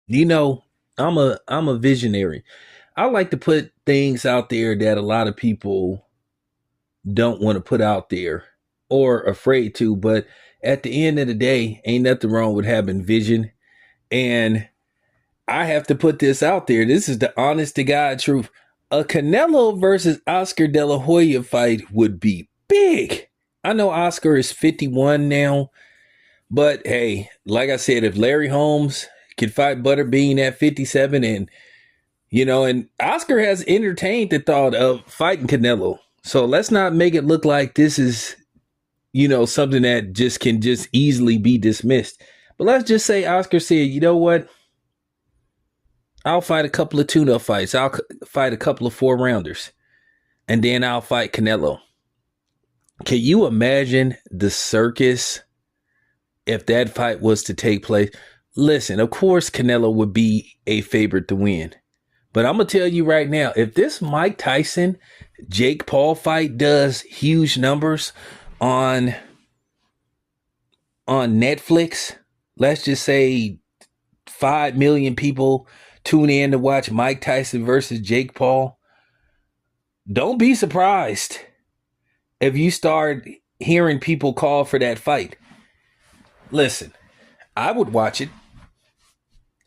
You know, I'm a visionary. I like to put things out there that a lot of people don't want to put out there or afraid to, but at the end of the day, ain't nothing wrong with having vision. And I have to put this out there. This is the honest to God truth. A Canelo versus Oscar De La Hoya fight would be big. I know Oscar is 51 now, but hey, like I said, if Larry Holmes could fight Butterbean at 57, and Oscar has entertained the thought of fighting Canelo. So let's not make it look like this is, something that just can just easily be dismissed. But let's just say Oscar said, you know what? I'll fight a couple of tune-up fights. I'll fight a couple of four-rounders. And then I'll fight Canelo. Can you imagine the circus if that fight was to take place? Listen, of course Canelo would be a favorite to win. But I'm going to tell you right now, if this Mike Tyson Jake Paul fight does huge numbers on Netflix, let's just say 5 million people tune in to watch Mike Tyson versus Jake Paul, don't be surprised if you start hearing people call for that fight. Listen, I would watch it.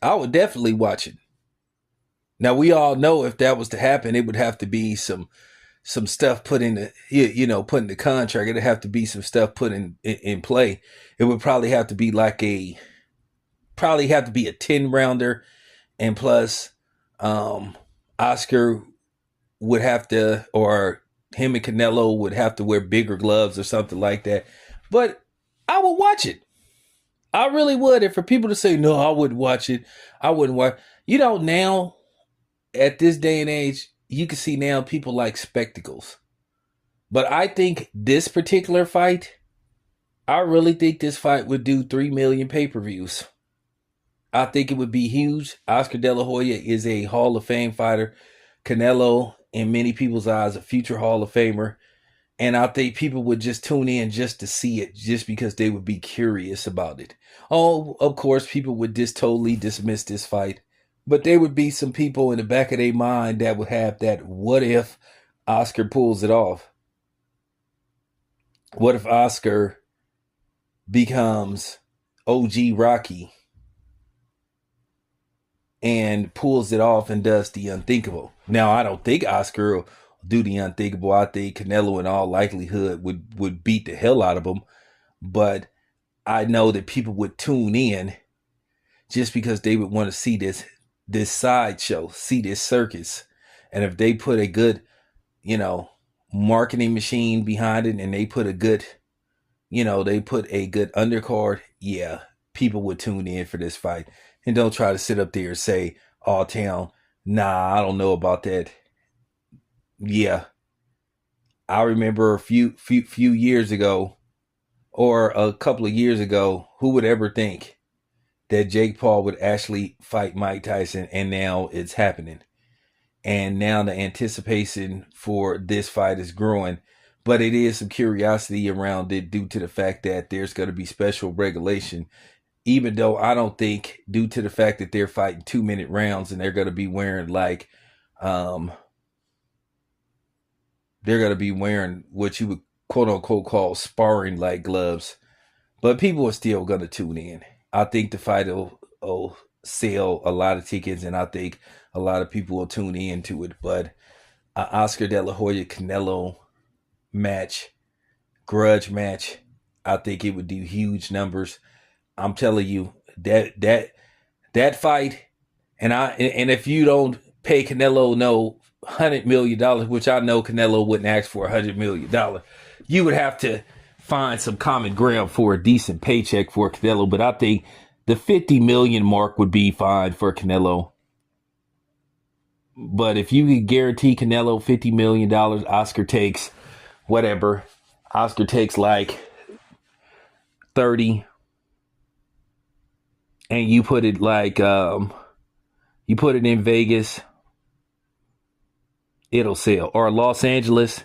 I would definitely watch it. Now, we all know if that was to happen, it would have to be some stuff put in put in the contract. It'd have to be some stuff put in play. It would probably have to be a 10 rounder, and plus Oscar would have to, or him and Canelo would have to wear bigger gloves or something like that. But I would watch it. I really would. And for people to say, no, I wouldn't watch it, I wouldn't watch. Now at this day and age, you can see now people like spectacles. But I think this particular fight, I really think this fight would do 3 million pay-per-views. I think it would be huge. Oscar De La Hoya is a Hall of Fame fighter. Canelo, in many people's eyes, a future Hall of Famer. And I think people would just tune in just to see it, just because they would be curious about it. Oh, of course, people would just totally dismiss this fight. But there would be some people in the back of their mind that would have that, what if Oscar pulls it off? What if Oscar becomes OG Rocky and pulls it off and does the unthinkable? Now, I don't think Oscar will do the unthinkable. I think Canelo in all likelihood would beat the hell out of him. But I know that people would tune in just because they would want to see this sideshow, see this circus. And if they put a good, marketing machine behind it, and they put a good undercard, yeah, people would tune in for this fight. And don't try to sit up there and say, all town, nah, I don't know about that. Yeah. I remember a few years ago, or a couple of years ago, who would ever think that Jake Paul would actually fight Mike Tyson, and now it's happening. And now the anticipation for this fight is growing, but it is some curiosity around it due to the fact that there's going to be special regulation, even though I don't think, due to the fact that they're fighting 2-minute rounds, and they're going to be wearing what you would quote unquote call sparring like gloves, but people are still going to tune in. I think the fight will sell a lot of tickets, and I think a lot of people will tune into it. But Oscar De La Hoya Canelo match, grudge match, I think it would do huge numbers. I'm telling you, that fight, and if you don't pay Canelo no $100 million, which I know Canelo wouldn't ask for $100 million, you would have to find some common ground for a decent paycheck for Canelo. But I think the 50 million mark would be fine for Canelo. But if you could guarantee Canelo $50 million, Oscar takes whatever. Oscar takes like 30, and you put it in Vegas, it'll sell. Or Los Angeles.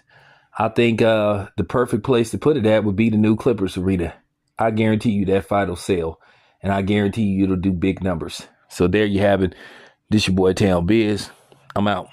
I think the perfect place to put it at would be the new Clippers arena. I guarantee you that fight will sell, and I guarantee you it'll do big numbers. So there you have it. This your boy Town Biz. I'm out.